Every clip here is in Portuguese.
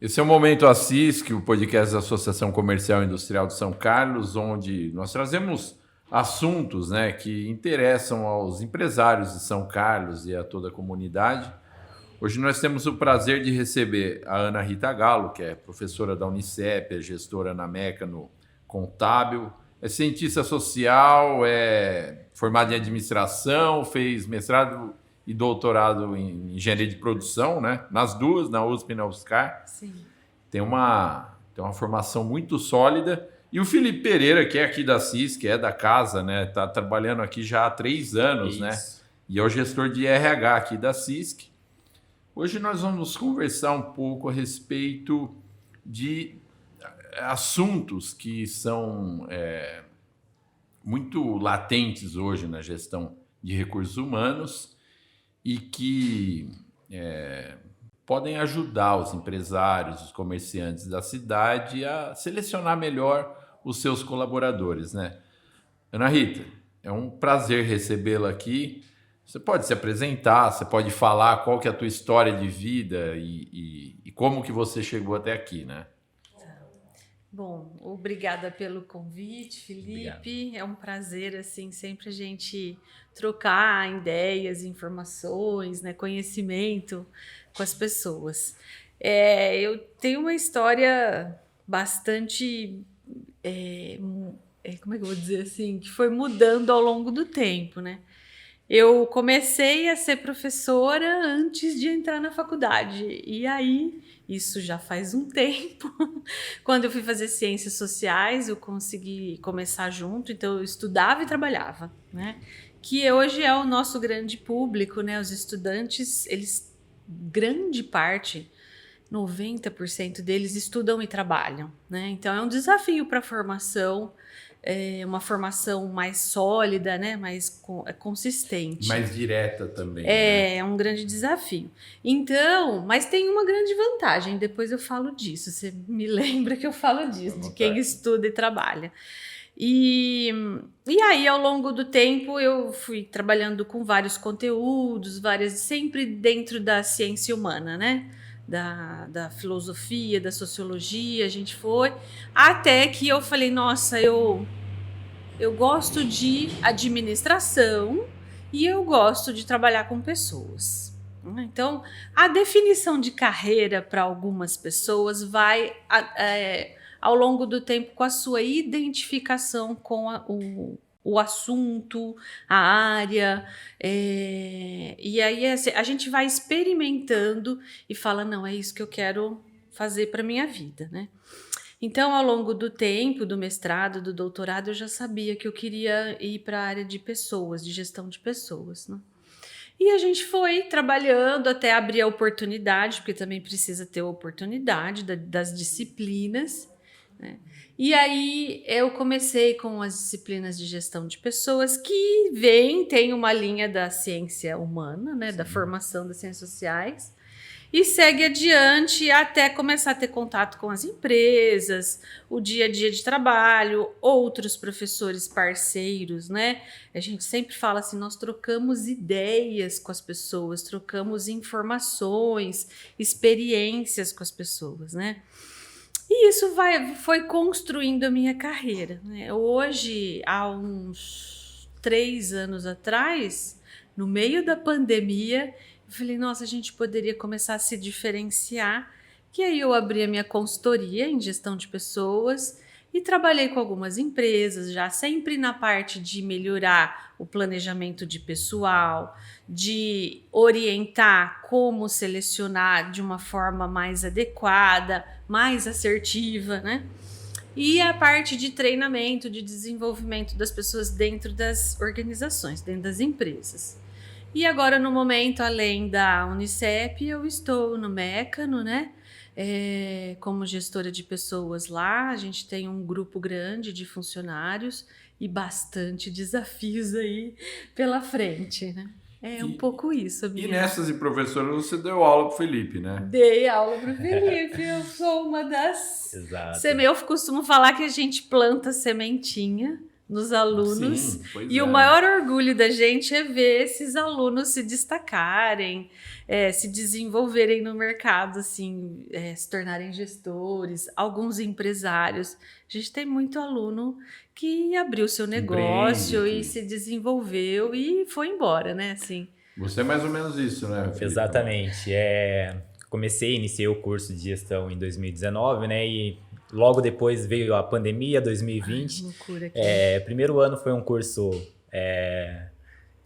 Esse é o Momento Assisc, o podcast da Associação Comercial e Industrial de São Carlos, onde nós trazemos assuntos, né, que interessam aos empresários de São Carlos e a toda a comunidade. Hoje nós temos o prazer de receber a Ana Rita Galo, que é professora da Unicep, é gestora na Mecano Contábil, é cientista social, é formada em administração, fez mestrado e doutorado em engenharia de produção, né? Nas duas, na USP e na UFSCar. Sim. Tem uma formação muito sólida. E o Felipe Pereira, que é aqui da CIS, que é da casa, né? Está trabalhando aqui já há 3 anos, Isso. né? E é o gestor de RH aqui da CISC. Hoje nós vamos conversar um pouco a respeito de assuntos que são muito latentes hoje na gestão de recursos humanos e que podem ajudar os empresários, os comerciantes da cidade a selecionar melhor os seus colaboradores, né? Ana Rita, é um prazer recebê-la aqui. Você pode se apresentar, você pode falar qual que é a tua história de vida e como que você chegou até aqui, né? Bom, obrigada pelo convite, Felipe. Obrigado. É um prazer, assim, sempre a gente trocar ideias, informações, né, conhecimento com as pessoas. Eu tenho uma história bastante, como é que eu vou dizer assim, que foi mudando ao longo do tempo, né? Eu comecei a ser professora antes de entrar na faculdade. E aí, isso já faz um tempo. Quando eu fui fazer ciências sociais, eu consegui começar junto. Então, eu estudava e trabalhava, né? Que hoje é o nosso grande público, né? Os estudantes, eles, grande parte, 90% deles estudam e trabalham, né? Então, é um desafio para a formação. Uma formação mais sólida, né? Mais consistente. Mais direta também. É um grande desafio. Então, mas tem uma grande vantagem, depois eu falo disso, você me lembra que eu falo disso, de quem estuda e trabalha. E aí, ao longo do tempo, eu fui trabalhando com vários conteúdos, sempre dentro da ciência humana, né? Da filosofia, da sociologia, a gente foi, até que eu falei, nossa, eu gosto de administração e eu gosto de trabalhar com pessoas. Então, a definição de carreira para algumas pessoas vai ao longo do tempo com a sua identificação com o assunto, a área, e aí a gente vai experimentando e fala, não, é isso que eu quero fazer para minha vida, né? Então, ao longo do tempo, do mestrado, do doutorado, eu já sabia que eu queria ir para a área de pessoas, de gestão de pessoas, né? E a gente foi trabalhando até abrir a oportunidade, porque também precisa ter oportunidade das disciplinas, né? E aí eu comecei com as disciplinas de gestão de pessoas que tem uma linha da ciência humana, né, da formação das ciências sociais, e segue adiante até começar a ter contato com as empresas, o dia a dia de trabalho, outros professores parceiros, né? A gente sempre fala assim, nós trocamos ideias com as pessoas, trocamos informações, experiências com as pessoas, né? E isso foi construindo a minha carreira, né? Hoje, há uns 3 anos atrás, no meio da pandemia, eu falei, nossa, a gente poderia começar a se diferenciar. Que aí eu abri a minha consultoria em gestão de pessoas e trabalhei com algumas empresas, já sempre na parte de melhorar o planejamento de pessoal, de orientar como selecionar de uma forma mais adequada, mais assertiva, né? E a parte de treinamento, de desenvolvimento das pessoas dentro das organizações, dentro das empresas. E agora, no momento, além da Unicep, eu estou no Mecano, né? Como gestora de pessoas lá. A gente tem um grupo grande de funcionários e bastante desafios aí pela frente, né? Um pouco isso. E nessas de professora você deu aula pro Felipe, né? Dei aula pro Felipe, eu sou uma das... Exato. Eu costumo falar que a gente planta sementinha, nos alunos. Sim, pois E é. o maior orgulho da gente é ver esses alunos se destacarem, se desenvolverem no mercado, assim, se tornarem gestores, alguns empresários. A gente tem muito aluno que abriu seu negócio Empreende, e se desenvolveu e foi embora, né? Assim. Você é mais ou menos isso, né, Felipe? Exatamente. Iniciei o curso de gestão em 2019, né? E logo depois veio a pandemia, 2020. Ai, loucura aqui. Primeiro ano foi um curso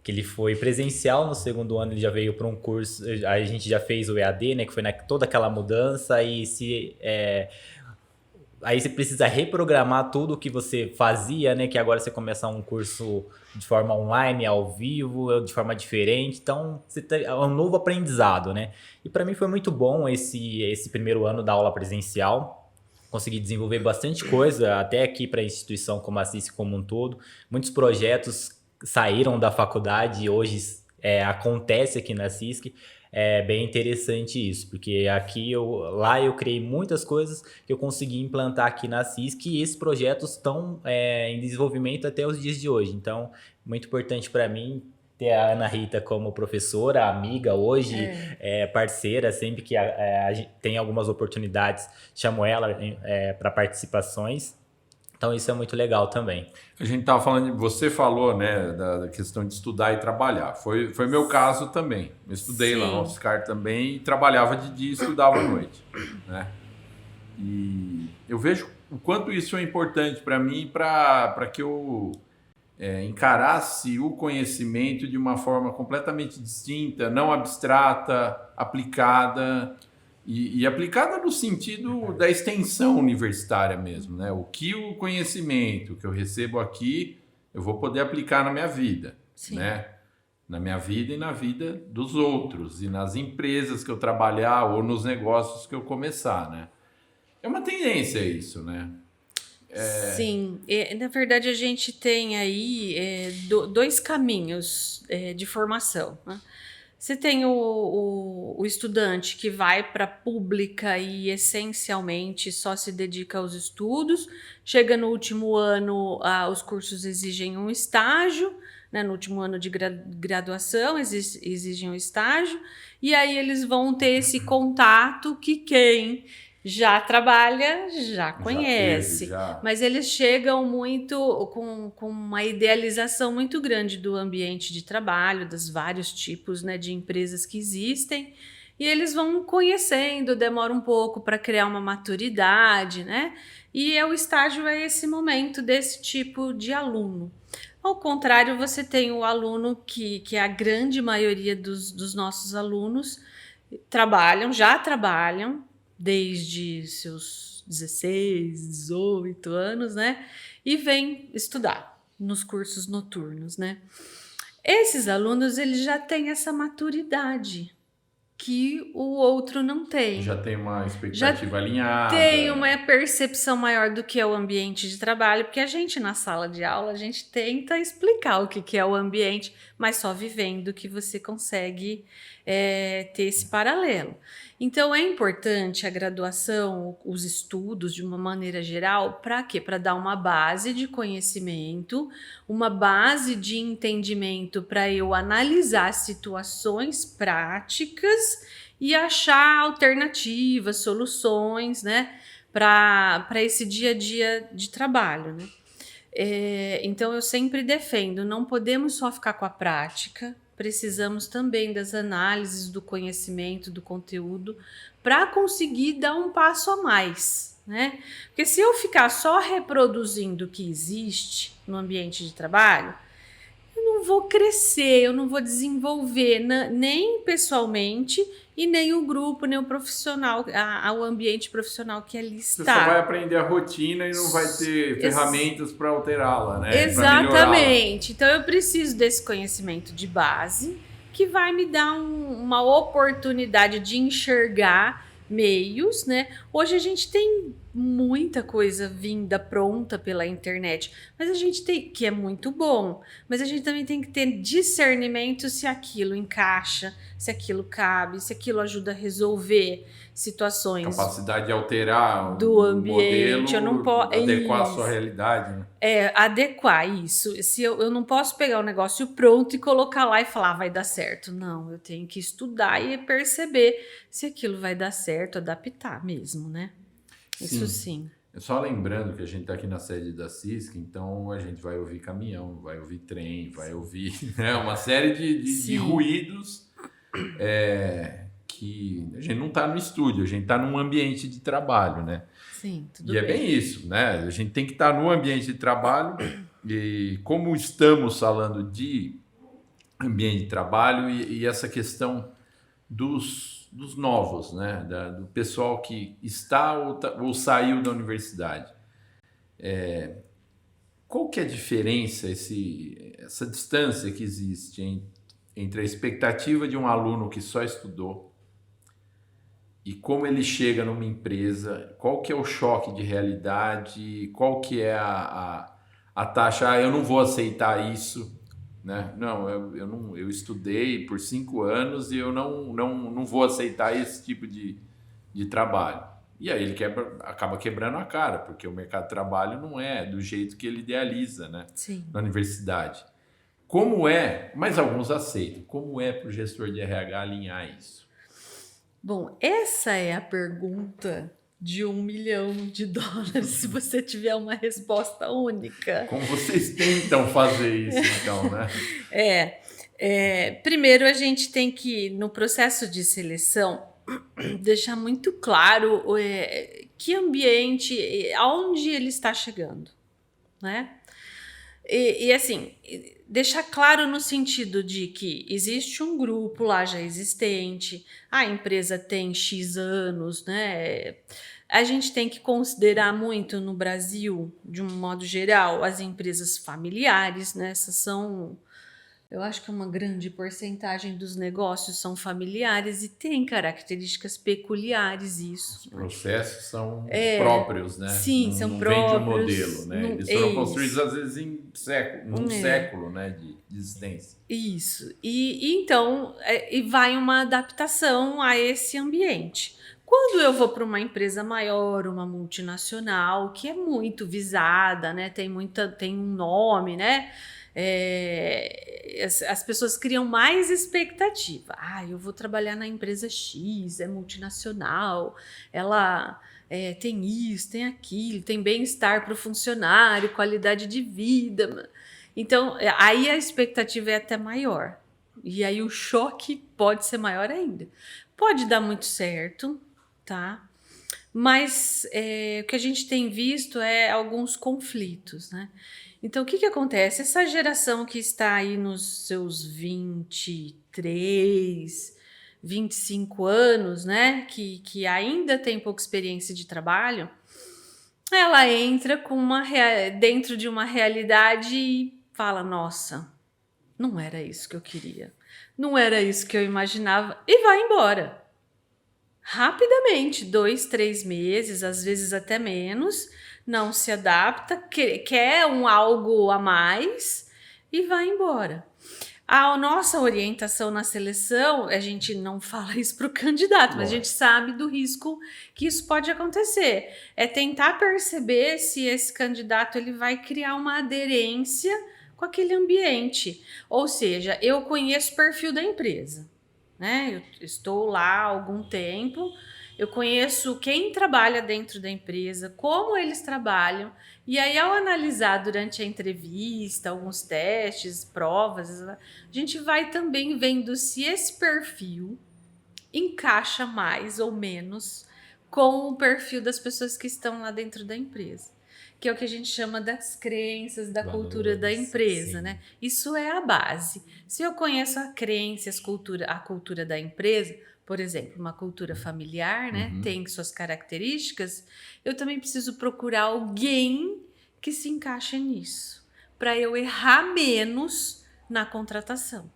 que ele foi presencial, no segundo ano ele já veio para um curso, a gente já fez o EAD, né? Que foi toda aquela mudança aí você precisa reprogramar tudo o que você fazia, né? Que agora você começa um curso de forma online, ao vivo, de forma diferente. Então, é um novo aprendizado, né? E para mim foi muito bom esse primeiro ano da aula presencial. Consegui desenvolver bastante coisa, até aqui para a instituição como a CISC como um todo. Muitos projetos saíram da faculdade e hoje acontece aqui na CISC. É bem interessante isso, porque lá eu criei muitas coisas que eu consegui implantar aqui na CISC e esses projetos estão em desenvolvimento até os dias de hoje. Então, muito importante para mim ter a Ana Rita como professora, amiga hoje, parceira, sempre que a gente tem algumas oportunidades, chamo ela para participações. Então, isso é muito legal também. A gente estava falando, você falou, né, da questão de estudar e trabalhar. Foi meu caso também. Eu estudei lá no UFSCar também e trabalhava de dia e estudava à noite, né? E eu vejo o quanto isso é importante para mim, para que eu encarasse o conhecimento de uma forma completamente distinta, não abstrata, aplicada. E aplicada no sentido da extensão universitária mesmo, né? O conhecimento que eu recebo aqui, eu vou poder aplicar na minha vida, né? Na minha vida e na vida dos outros, e nas empresas que eu trabalhar ou nos negócios que eu começar, né? É uma tendência isso, né? Sim, na verdade a gente tem aí dois caminhos de formação, né? Você tem o estudante que vai para a pública e essencialmente só se dedica aos estudos. Chega no último ano, os cursos exigem um estágio, né? No último ano de graduação exigem um estágio, e aí eles vão ter esse contato que quem já trabalha, já conhece, mas eles chegam muito com uma idealização muito grande do ambiente de trabalho, dos vários tipos, né, de empresas que existem, e eles vão conhecendo, demora um pouco para criar uma maturidade, né? E o estágio é esse momento desse tipo de aluno. Ao contrário, você tem o aluno que é a grande maioria dos nossos alunos já trabalham, desde seus 16, 18 anos, né? E vem estudar nos cursos noturnos, né? Esses alunos, eles já têm essa maturidade que o outro não tem. Já tem uma expectativa alinhada. Tem uma percepção maior do que é o ambiente de trabalho, porque a gente, na sala de aula, a gente tenta explicar o que é o ambiente, mas só vivendo que você consegue ter esse paralelo. Então, é importante a graduação, os estudos, de uma maneira geral, para quê? Para dar uma base de conhecimento, uma base de entendimento para eu analisar situações práticas e achar alternativas, soluções, né, para esse dia a dia de trabalho, né? Então, eu sempre defendo, não podemos só ficar com a prática, precisamos também das análises do conhecimento, do conteúdo, para conseguir dar um passo a mais, né? Porque se eu ficar só reproduzindo o que existe no ambiente de trabalho, eu não vou crescer, eu não vou desenvolver nem pessoalmente e nem o grupo, nem o profissional, o ambiente profissional que ali está. Você só vai aprender a rotina e não vai ter ferramentas para alterá-la, né? Exatamente. Então eu preciso desse conhecimento de base que vai me dar uma oportunidade de enxergar meios, né? Hoje a gente tem muita coisa vinda pronta pela internet, mas a gente tem, que é muito bom, mas a gente também tem que ter discernimento se aquilo encaixa, se aquilo cabe, se aquilo ajuda a resolver situações Capacidade de alterar do o ambiente. Eu não modelo, posso adequar a sua realidade, né? adequar isso. Se eu não posso pegar o negócio pronto e colocar lá e falar, vai dar certo. Não, eu tenho que estudar e perceber se aquilo vai dar certo, adaptar mesmo, né? Isso sim. Só lembrando que a gente está aqui na sede da CISC, então a gente vai ouvir caminhão, vai ouvir trem, vai ouvir, né, uma série de ruídos que a gente não está no estúdio, a gente está num ambiente de trabalho, né? Sim, tudo E é bem isso, né? A gente tem que estar no ambiente de trabalho e como estamos falando de ambiente de trabalho e essa questão dos novos, né? Do pessoal que está ou saiu da universidade. Qual que é a diferença, essa distância que existe entre a expectativa de um aluno que só estudou e como ele chega numa empresa, qual que é o choque de realidade, qual que é a taxa, eu não vou aceitar isso, né? Não, eu estudei por 5 anos e eu não vou aceitar esse tipo de trabalho. E aí ele acaba quebrando a cara, porque o mercado de trabalho não é do jeito que ele idealiza, né? Sim. Na universidade. Como é, mas alguns aceitam, como é para o gestor de RH alinhar isso? Bom, essa é a pergunta de $1 milhão se você tiver uma resposta única. Como vocês tentam fazer isso, então, né? Primeiro a gente tem que, no processo de seleção, deixar muito claro que ambiente, aonde ele está chegando, né? E assim, deixar claro no sentido de que existe um grupo lá já existente, a empresa tem X anos, né? A gente tem que considerar muito no Brasil, de um modo geral, as empresas familiares, né? Essas são, eu acho que uma grande porcentagem dos negócios são familiares e tem características peculiares isso. Os processos são próprios, né? Sim, são não próprios. Vem de um modelo, né? Eles foram construídos às vezes em um século, né, de existência. Isso. E então e vai uma adaptação a esse ambiente. Quando eu vou para uma empresa maior, uma multinacional, que é muito visada, né? Tem um nome, né? As pessoas criam mais expectativa. Eu vou trabalhar na empresa X, é multinacional, ela tem isso, tem aquilo, tem bem-estar para o funcionário, qualidade de vida. Então, aí a expectativa é até maior. E aí o choque pode ser maior ainda. Pode dar muito certo, tá? Mas o que a gente tem visto é alguns conflitos, né? Então, o que acontece? Essa geração que está aí nos seus 23, 25 anos, né? Que ainda tem pouca experiência de trabalho, ela entra dentro de uma realidade e fala, nossa, não era isso que eu queria. Não era isso que eu imaginava. E vai embora. Rapidamente, 2, 3 meses, às vezes até menos, não se adapta, quer algo a mais e vai embora. A nossa orientação na seleção, a gente não fala isso para o candidato, mas a gente sabe do risco que isso pode acontecer. É tentar perceber se esse candidato ele vai criar uma aderência com aquele ambiente. Ou seja, eu conheço o perfil da empresa, né? Eu estou lá há algum tempo, eu conheço quem trabalha dentro da empresa, como eles trabalham, e aí ao analisar durante a entrevista, alguns testes, provas, a gente vai também vendo se esse perfil encaixa mais ou menos com o perfil das pessoas que estão lá dentro da empresa, que é o que a gente chama das crenças, da cultura da empresa, sim, né? Isso é a base. Se eu conheço a crença, a cultura da empresa, por exemplo, uma cultura familiar, né? Tem suas características, eu também preciso procurar alguém que se encaixe nisso, para eu errar menos na contratação,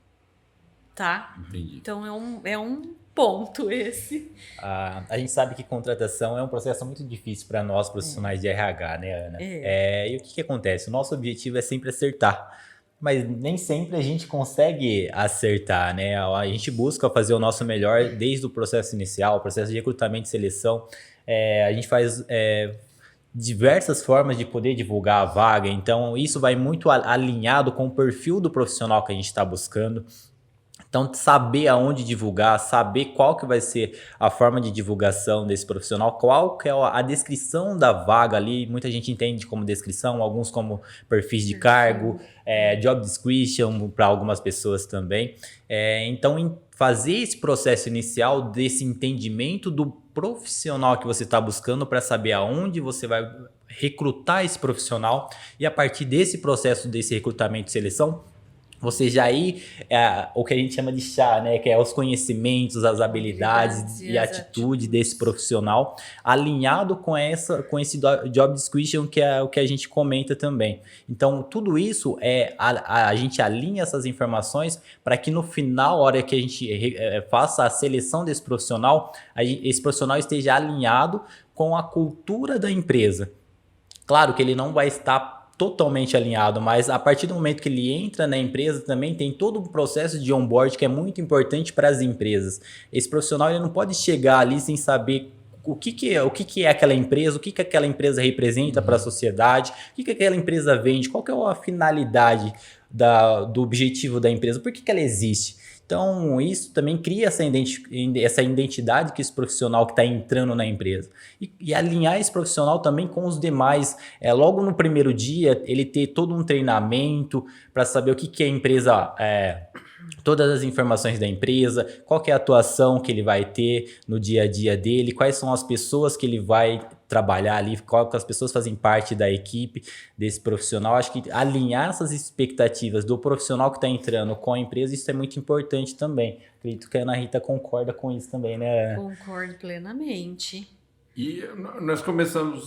tá? Entendi. Então é um ponto esse. A gente sabe que contratação é um processo muito difícil para nós profissionais de RH, né, Ana? E o que acontece? O nosso objetivo é sempre acertar, mas nem sempre a gente consegue acertar, né? A gente busca fazer o nosso melhor desde o processo inicial, o processo de recrutamento e seleção. A gente faz diversas formas de poder divulgar a vaga, então isso vai muito alinhado com o perfil do profissional que a gente está buscando. Então, saber aonde divulgar, saber qual que vai ser a forma de divulgação desse profissional, qual que é a descrição da vaga ali, muita gente entende como descrição, alguns como perfis de cargo, job description para algumas pessoas também. Então, fazer esse processo inicial desse entendimento do profissional que você está buscando para saber aonde você vai recrutar esse profissional e a partir desse processo, desse recrutamento e seleção, você já ir, o que a gente chama de chá, né? Que é os conhecimentos, as habilidades e atitude desse profissional, alinhado com esse job description que é o que a gente comenta também. Então, tudo isso a gente alinha essas informações para que no final, a hora que a gente faça a seleção desse profissional, esse profissional esteja alinhado com a cultura da empresa. Claro que ele não vai estar totalmente alinhado, mas a partir do momento que ele entra na empresa também tem todo um processo de onboard que é muito importante para as empresas. Esse profissional ele não pode chegar ali sem saber o que é aquela empresa, o que aquela empresa representa para a sociedade, o que aquela empresa vende, qual que é a finalidade do objetivo da empresa, por que ela existe. Então, isso também cria essa identidade que esse profissional que está entrando na empresa. E alinhar esse profissional também com os demais. Logo no primeiro dia, ele ter todo um treinamento para saber o que a empresa... todas as informações da empresa, qual que é a atuação que ele vai ter no dia a dia dele, quais são as pessoas que ele vai trabalhar ali, qual que as pessoas fazem parte da equipe desse profissional. Acho que alinhar essas expectativas do profissional que está entrando com a empresa, isso é muito importante também. Acredito que a Ana Rita concorda com isso também, né? Concordo plenamente. E nós começamos,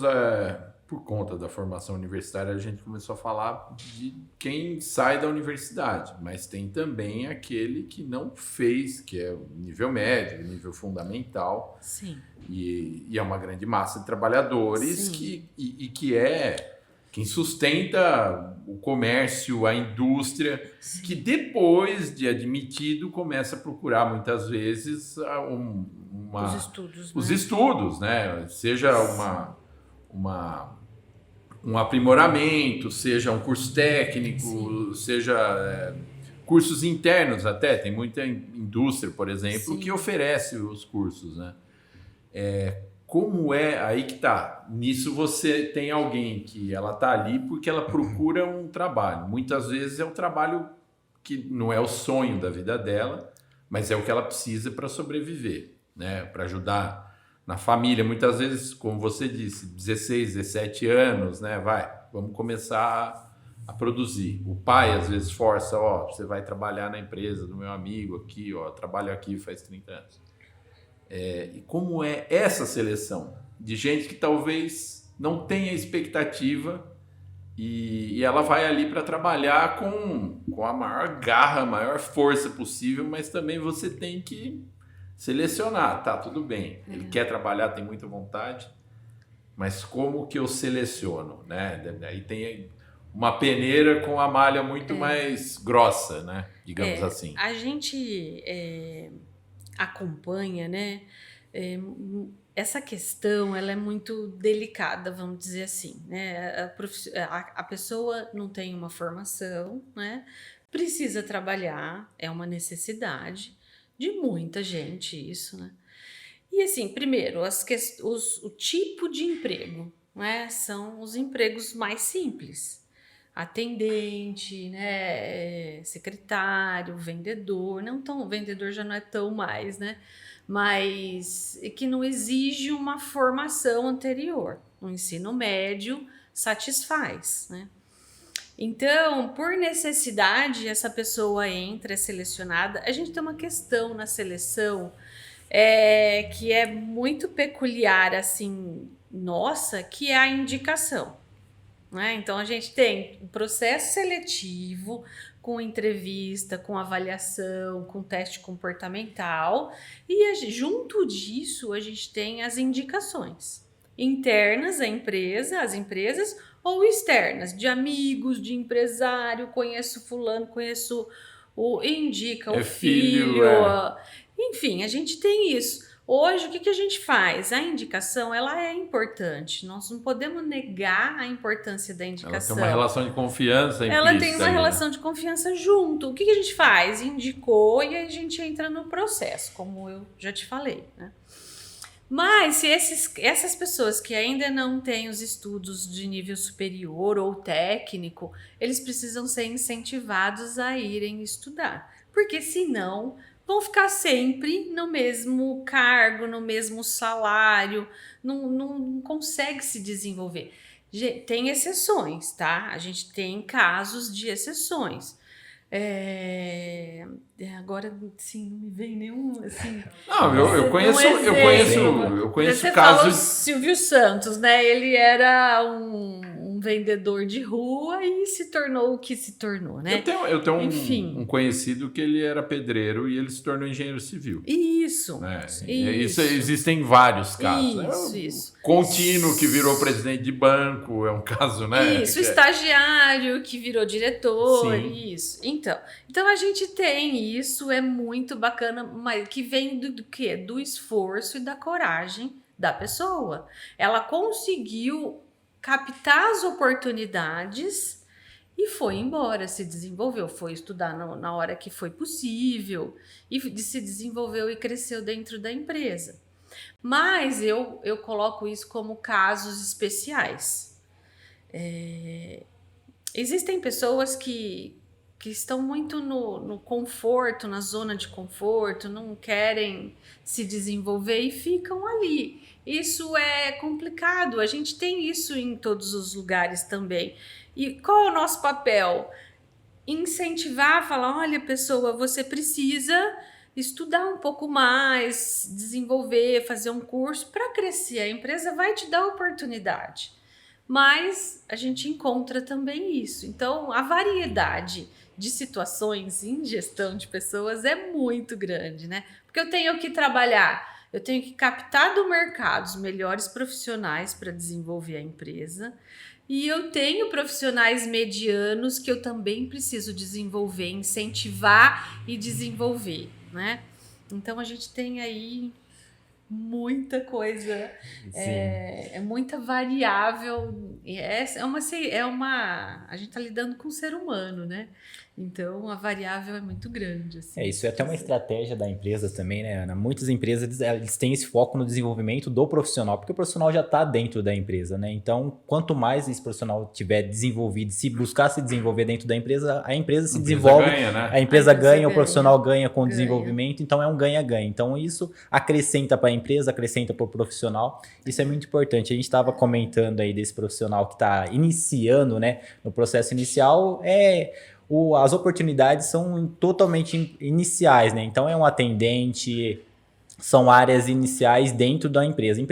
por conta da formação universitária, a gente começou a falar de quem sai da universidade, mas tem também aquele que não fez, que é o nível médio, o nível fundamental. Sim. E é uma grande massa de trabalhadores que é quem sustenta o comércio, a indústria, Sim. que depois de admitido começa a procurar muitas vezes os estudos, né? Seja um aprimoramento, seja um curso técnico, seja cursos internos até. Tem muita indústria, por exemplo, que oferece os cursos, né? Como aí que tá? Nisso você tem alguém que ela tá ali porque ela procura um trabalho. Muitas vezes é um trabalho que não é o sonho da vida dela, mas é o que ela precisa para sobreviver, né? Para ajudar na família. Muitas vezes, como você disse, 16, 17 anos, né? Vamos começar a produzir. O pai às vezes força, você vai trabalhar na empresa do meu amigo aqui, trabalho aqui faz 30 anos. E como é essa seleção de gente que talvez não tenha expectativa e ela vai ali para trabalhar com a maior garra, a maior força possível, mas também você tem que selecionar, tá, tudo bem, ele quer trabalhar, tem muita vontade, mas como que eu seleciono, né? Aí tem uma peneira com a malha muito mais grossa, né? Digamos assim. A gente acompanha, né? Essa questão ela é muito delicada, vamos dizer assim, né? A pessoa não tem uma formação, né? Precisa trabalhar, é uma necessidade de muita gente isso, né? E assim, primeiro, o tipo de emprego, né? São os empregos mais simples. Atendente, né? Secretário, vendedor, o vendedor já não é tão mais, né? Mas que não exige uma formação anterior. O ensino médio satisfaz, né? Então, por necessidade, essa pessoa entra, é selecionada. A gente tem uma questão na seleção que é muito peculiar, assim, nossa, que é a indicação. né? Então a gente tem um processo seletivo com entrevista, com avaliação, com teste comportamental e junto disso a gente tem as indicações internas à empresa, às empresas ou externas, de amigos, de empresário, conheço fulano, conheço indica o filho. Enfim, a gente tem isso. Hoje, o que a gente faz? A indicação, ela é importante. Nós não podemos negar a importância da indicação. Ela tem uma relação de confiança implícita. Ela tem uma relação de confiança junto. O que a gente faz? Indicou e a gente entra no processo, como eu já te falei, né? Mas se essas pessoas que ainda não têm os estudos de nível superior ou técnico, eles precisam ser incentivados a irem estudar. Porque senão vão ficar sempre no mesmo cargo, no mesmo salário, não consegue se desenvolver. Tem exceções, tá? A gente tem casos de exceções. Agora, sim, não me vem nenhum, assim... Não, eu conheço Você casos... falou Silvio Santos, né? Ele era um vendedor de rua e se tornou o que se tornou, né? Eu tenho Enfim. um conhecido que ele era pedreiro e ele se tornou engenheiro civil. Isso. Né? Isso. Existem vários casos. Isso. Contínuo que virou presidente de banco é um caso, né? Isso, estagiário que virou diretor, isso. Então a gente tem isso, é muito bacana, mas que vem do quê? Do esforço e da coragem da pessoa. Ela conseguiu captar as oportunidades e foi embora, se desenvolveu, foi estudar na hora que foi possível e se desenvolveu e cresceu dentro da empresa. Mas eu coloco isso como casos especiais. Existem pessoas que estão muito no conforto, na zona de conforto, não querem se desenvolver e ficam ali. Isso é complicado, a gente tem isso em todos os lugares também. E qual é o nosso papel? Incentivar, falar, olha pessoa, você precisa estudar um pouco mais, desenvolver, fazer um curso para crescer. A empresa vai te dar oportunidade. Mas a gente encontra também isso. Então, a variedade de situações em gestão de pessoas é muito grande, né? Porque eu tenho que trabalhar, eu tenho que captar do mercado os melhores profissionais para desenvolver a empresa. E eu tenho profissionais medianos que eu também preciso desenvolver, incentivar e desenvolver, né? Então, a gente tem aí muita coisa, é muita variável, a gente está lidando com o ser humano, né? Então a variável é muito grande. Assim, isso é até uma estratégia da empresa também, né, Ana? Muitas empresas eles têm esse foco no desenvolvimento do profissional, porque o profissional já está dentro da empresa, né? Então, quanto mais esse profissional tiver desenvolvido, se buscar se desenvolver dentro da empresa, a empresa se desenvolve, ganha, né? a empresa ganha, o profissional ganha com o desenvolvimento, então é um ganha-ganha. Então isso acrescenta para a empresa, acrescenta para o profissional, isso é muito importante. A gente estava comentando aí desse profissional que está iniciando, né, no processo inicial, as oportunidades são totalmente iniciais, né? Então é um atendente, são áreas iniciais dentro da empresa.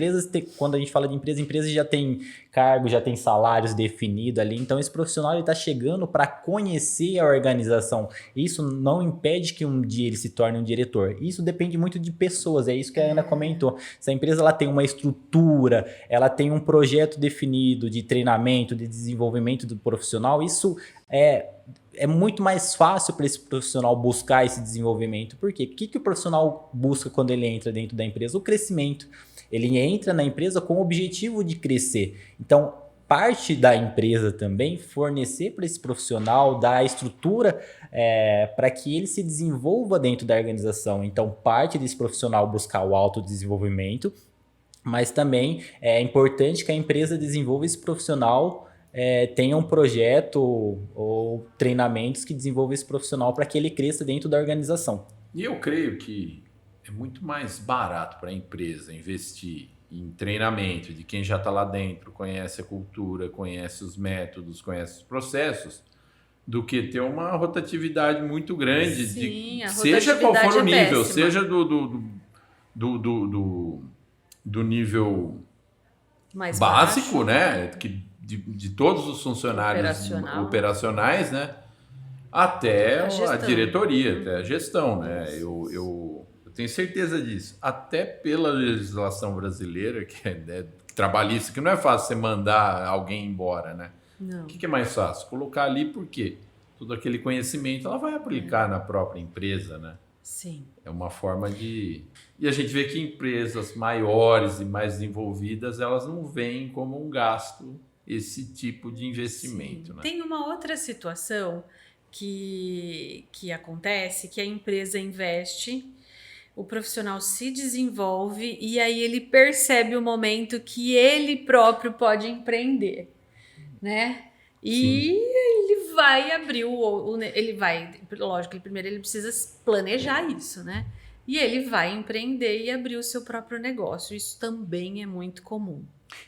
Quando a gente fala de empresa já tem cargo, já tem salários definidos ali. Então esse profissional está chegando para conhecer a organização. Isso não impede que um dia ele se torne um diretor. Isso depende muito de pessoas, é isso que a Ana comentou. Se a empresa ela tem uma estrutura, ela tem um projeto definido de treinamento, de desenvolvimento do profissional, isso é muito mais fácil para esse profissional buscar esse desenvolvimento. Por quê? O que o profissional busca quando ele entra dentro da empresa? O crescimento. Ele entra na empresa com o objetivo de crescer. Então, parte da empresa também fornecer para esse profissional, dar a estrutura para que ele se desenvolva dentro da organização. Então, parte desse profissional buscar o autodesenvolvimento, mas também é importante que a empresa desenvolva esse profissional, tenha um projeto ou treinamentos que desenvolva esse profissional para que ele cresça dentro da organização. E eu creio que é muito mais barato para a empresa investir em treinamento de quem já está lá dentro, conhece a cultura, conhece os métodos, conhece os processos, do que ter uma rotatividade muito grande. Sim, seja qual for o nível, péssima. seja do nível mais básico, baixo, né? de todos os funcionários operacionais, né? Até a diretoria, até a gestão, né? Eu tenho certeza disso. Até pela legislação brasileira, que é trabalhista, que não é fácil você mandar alguém embora, né? Não. O que é mais fácil? Colocar ali porque todo aquele conhecimento ela vai aplicar na própria empresa, né? Sim. É uma forma de... E a gente vê que empresas maiores e mais desenvolvidas, elas não veem como um gasto esse tipo de investimento, né? Tem uma outra situação que acontece, que a empresa investe, o profissional se desenvolve e aí ele percebe o momento que ele próprio pode empreender, né? E ele vai abrir lógico, primeiro ele precisa planejar isso, né? E ele vai empreender e abrir o seu próprio negócio. Isso também é muito comum.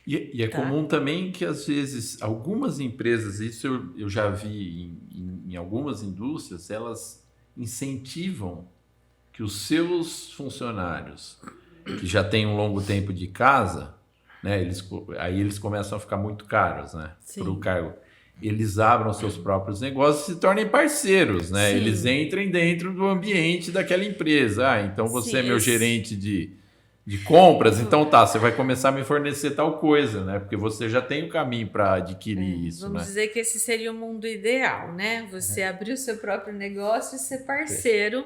E é comum também que, às vezes, algumas empresas, isso eu já vi em algumas indústrias, elas incentivam que os seus funcionários, que já têm um longo tempo de casa, né, aí eles começam a ficar muito caros, né, para o cargo. Eles abram seus próprios negócios e se tornem parceiros, né? Sim. Eles entrem dentro do ambiente daquela empresa. Então você é meu gerente de compras, então você vai começar a me fornecer tal coisa, né? Porque você já tem o caminho para adquirir isso, vamos né? dizer que esse seria o mundo ideal, né? Você abrir o seu próprio negócio e ser parceiro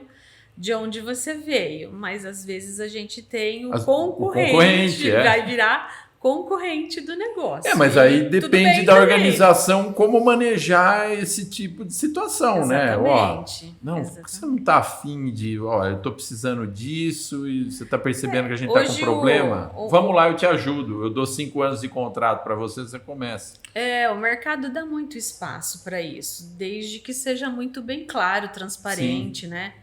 de onde você veio. Mas às vezes a gente tem o concorrente vai virar concorrente do negócio. Mas aí depende da organização como manejar esse tipo de situação, né? Por que você não está afim de, eu estou precisando disso e você está percebendo que a gente está com problema? Vamos lá, eu te ajudo. Eu dou 5 anos de contrato para você, você começa. O mercado dá muito espaço para isso, desde que seja muito bem claro, transparente, né?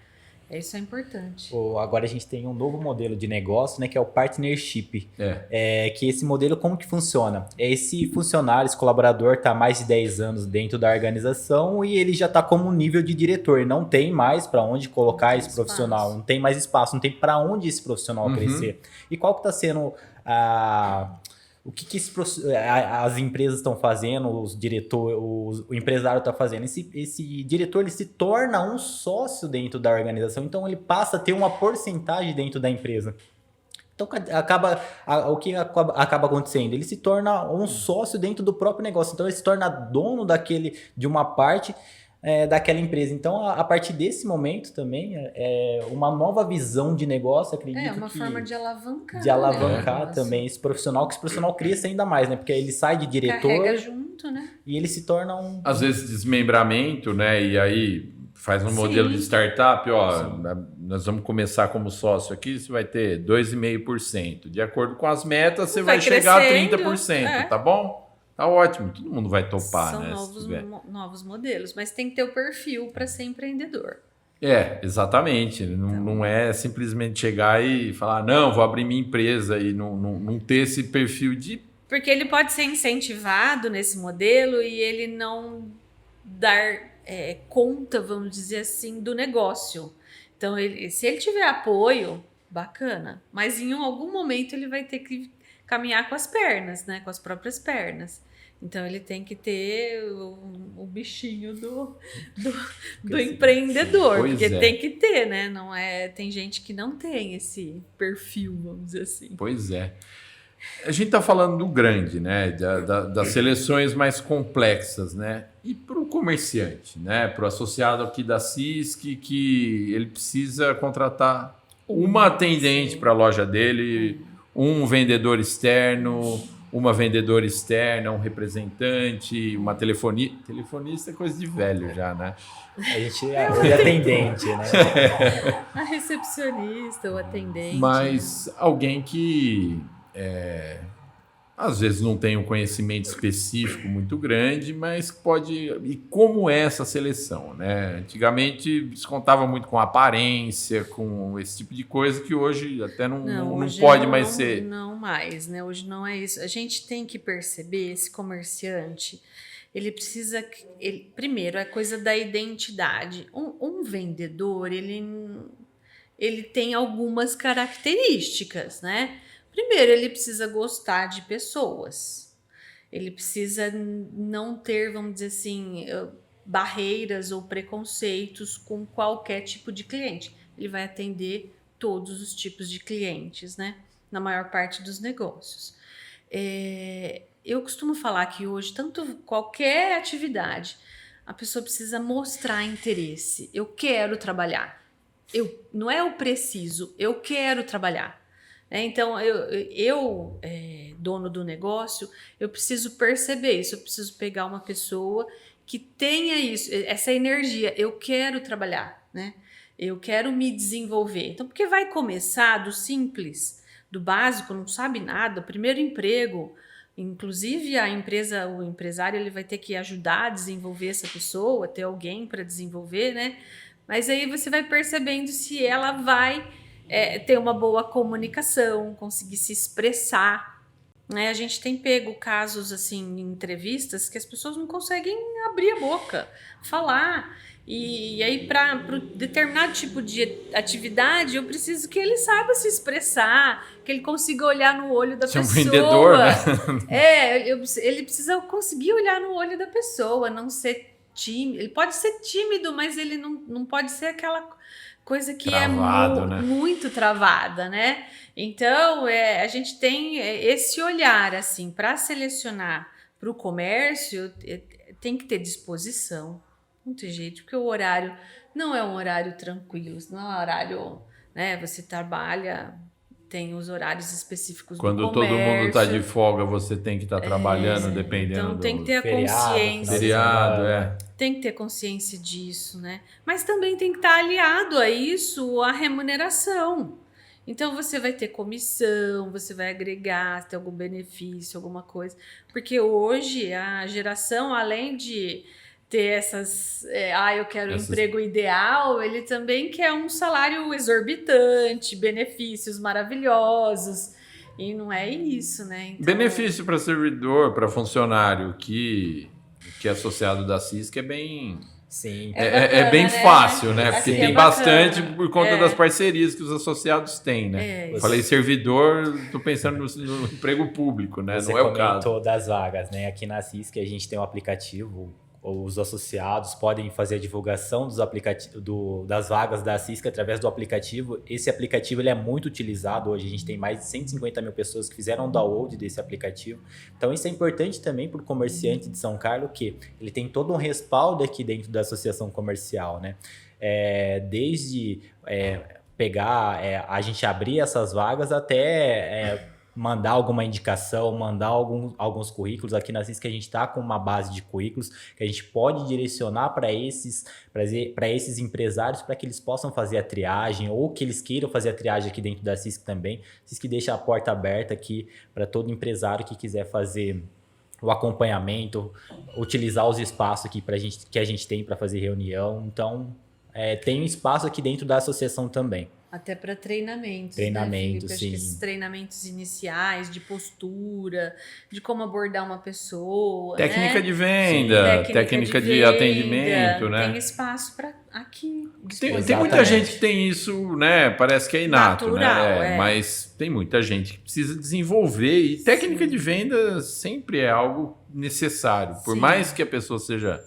Isso é importante. Agora a gente tem um novo modelo de negócio, né, que é o partnership. Que esse modelo, como que funciona? Esse funcionário, esse colaborador está há mais de 10 anos dentro da organização e ele já está como nível de diretor. Não tem mais para onde colocar esse profissional, não tem mais espaço, não tem para onde esse profissional crescer. E qual que está sendo o que as empresas estão fazendo, o empresário está fazendo? Esse diretor ele se torna um sócio dentro da organização, então ele passa a ter uma porcentagem dentro da empresa. Então o que acaba acontecendo? Ele se torna um sócio dentro do próprio negócio, então ele se torna dono de uma parte daquela empresa. Então, a partir desse momento também, uma nova visão de negócio, acredito que... uma forma de alavancar. De alavancar também esse profissional, que esse profissional cresça ainda mais, né? Porque ele sai de diretor... Carrega junto, né? E ele se torna Às vezes, desmembramento, né? E aí faz um modelo de startup, nós vamos começar como sócio aqui, você vai ter 2,5%. De acordo com as metas, você vai chegar a 30%, tá bom? Tá ótimo, todo mundo vai topar, São né? novos modelos, mas tem que ter o perfil para ser empreendedor. Exatamente. Não é simplesmente chegar e falar, não, vou abrir minha empresa e não ter esse perfil de... Porque ele pode ser incentivado nesse modelo e ele não dar conta, vamos dizer assim, do negócio. Então, se ele tiver apoio, bacana. Mas em algum momento ele vai ter que caminhar com as pernas, né? Com as próprias pernas. Então ele tem que ter o bichinho do empreendedor, porque tem que ter, né? Tem gente que não tem esse perfil, vamos dizer assim. Pois é. A gente está falando do grande, né? Das seleções mais complexas, né? E para o comerciante, né? Para o associado aqui da CISC, que ele precisa contratar uma atendente para a loja dele, um vendedor externo, uma vendedora externa, um representante, uma telefonista. Telefonista é coisa de velho já, né? A gente é atendente, né? A recepcionista, o atendente. Mas alguém que às vezes não tem um conhecimento específico muito grande, mas pode... E como é essa seleção, né? Antigamente se contava muito com aparência, com esse tipo de coisa que hoje até não pode mais ser. Não mais, né? Hoje não é isso. A gente tem que perceber esse comerciante, ele precisa... primeiro, é coisa da identidade. Um vendedor, ele tem algumas características, né? Primeiro, ele precisa gostar de pessoas. Ele precisa não ter, vamos dizer assim, barreiras ou preconceitos com qualquer tipo de cliente. Ele vai atender todos os tipos de clientes, né? Na maior parte dos negócios. Eu costumo falar que hoje, tanto qualquer atividade, a pessoa precisa mostrar interesse. Eu quero trabalhar. Não é eu preciso, eu quero trabalhar. Então, dono do negócio, eu preciso perceber isso. Eu preciso pegar uma pessoa que tenha isso, essa energia. Eu quero trabalhar, né? Eu quero me desenvolver. Então, porque vai começar do simples, do básico, não sabe nada, o primeiro emprego. Inclusive, o empresário, ele vai ter que ajudar a desenvolver essa pessoa, ter alguém para desenvolver, né? Mas aí você vai percebendo se ela vai ter uma boa comunicação, conseguir se expressar, né? A gente tem pego casos assim em entrevistas que as pessoas não conseguem abrir a boca, falar. E aí, para determinado tipo de atividade, eu preciso que ele saiba se expressar, que ele consiga olhar no olho da pessoa. Um vendedor, né? Ele precisa conseguir olhar no olho da pessoa, não ser tímido. Ele pode ser tímido, mas ele não pode ser aquela coisa que travado, né? Muito travada, né? Então, a gente tem esse olhar, assim, para selecionar para o comércio, tem que ter disposição. Não tem jeito, porque o horário não é um horário tranquilo, não é um horário, né? Você trabalha, tem os horários específicos Quando do comércio. todo mundo está de folga, você tem que estar trabalhando, dependendo então tem que ter a feriado, consciência. feriado, Tem que ter consciência disso, né? Mas também tem que estar aliado a isso a remuneração. Então você vai ter comissão, você vai agregar, ter algum benefício, alguma coisa. Porque hoje a geração, além de ter eu quero um emprego ideal, ele também quer um salário exorbitante, benefícios maravilhosos, e não é isso, né? Então, benefício para servidor, para funcionário que é associado da CISC é bem... Sim. É bem fácil, né? Porque Assim, tem bastante por conta das parcerias que os associados têm, né? Falei servidor, tô pensando no emprego público, né? Você não é o caso. comentou das vagas, né? Aqui na CISC a gente tem um aplicativo, os associados podem fazer a divulgação das vagas da CISC através do aplicativo. Esse aplicativo ele é muito utilizado hoje, a gente tem mais de 150 mil pessoas que fizeram download desse aplicativo. Então isso é importante também para o comerciante de São Carlos, que ele tem todo um respaldo aqui dentro da associação comercial, né? Desde pegar, a gente abrir essas vagas até... mandar alguma indicação, mandar alguns currículos. Aqui na CISC a gente está com uma base de currículos que a gente pode direcionar para esses empresários para que eles possam fazer a triagem ou que eles queiram fazer a triagem aqui dentro da CISC também. A CISC deixa a porta aberta aqui para todo empresário que quiser fazer o acompanhamento, utilizar os espaços aqui que a gente tem para fazer reunião. Então, tem um espaço aqui dentro da associação também. Até para treinamentos. Treinamentos, né, sim. Esses treinamentos iniciais de postura, de como abordar uma pessoa. Técnica né? de venda, Sim, técnica de venda, atendimento, né? Tem espaço para aqui. Tem muita gente que tem isso, né? Parece que é inato, natural, né? Mas tem muita gente que precisa desenvolver e técnica de venda sempre é algo necessário. Por mais que a pessoa seja,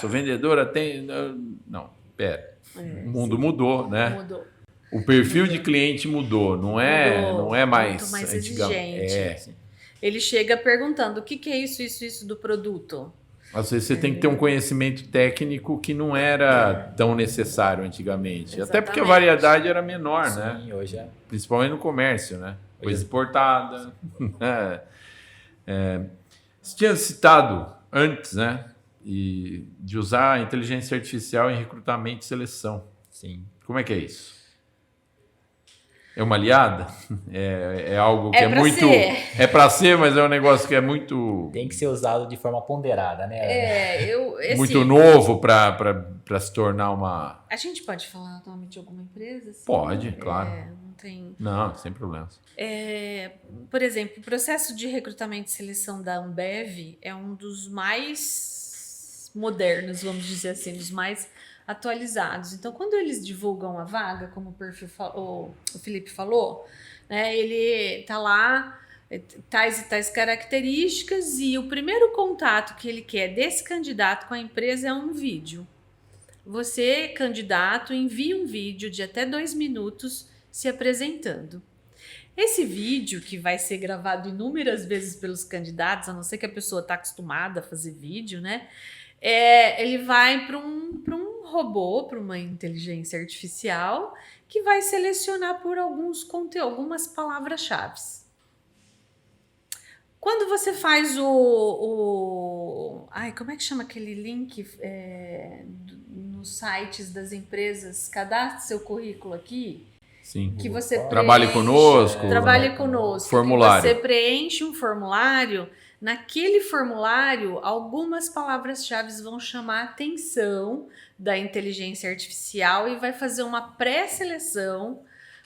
sou vendedora, tem... Não, pera. O mundo mudou, né? Mudou. O perfil de cliente mudou, não é mais... Muito mais antigamente. exigente. Ele chega perguntando o que é isso do produto. Às vezes você tem que ter um conhecimento técnico que não era tão necessário antigamente. Exatamente. Até porque a variedade era menor, né? Sim, hoje Principalmente no comércio, né? Coisa importada. Você tinha citado antes, né? E de usar a inteligência artificial em recrutamento e seleção. Sim. Como é que é isso? É uma aliada? É algo que é muito... É para ser, mas é um negócio que é muito... Tem que ser usado de forma ponderada, né? Muito novo para se tornar uma... A gente pode falar o nome de alguma empresa? Assim? Pode, claro. Não tem... Não, sem problemas. Por exemplo, o processo de recrutamento e seleção da Ambev é um dos mais modernos, vamos dizer assim, dos mais atualizados. Então, quando eles divulgam a vaga, como o Felipe falou, né, ele tá lá tais e tais características, e o primeiro contato que ele quer desse candidato com a empresa é um vídeo. Você, candidato, envia um vídeo de até 2 minutos se apresentando. Esse vídeo, que vai ser gravado inúmeras vezes pelos candidatos, a não ser que a pessoa está acostumada a fazer vídeo, né? Ele vai para um robô, para uma inteligência artificial, que vai selecionar por algumas palavras-chave. Quando você faz como é que chama aquele link nos sites das empresas? Cadastre seu currículo aqui. Sim. Que você trabalhe conosco. Trabalhe conosco. Formulário. Que você preenche um formulário. Naquele formulário, algumas palavras-chave vão chamar a atenção da inteligência artificial e vai fazer uma pré-seleção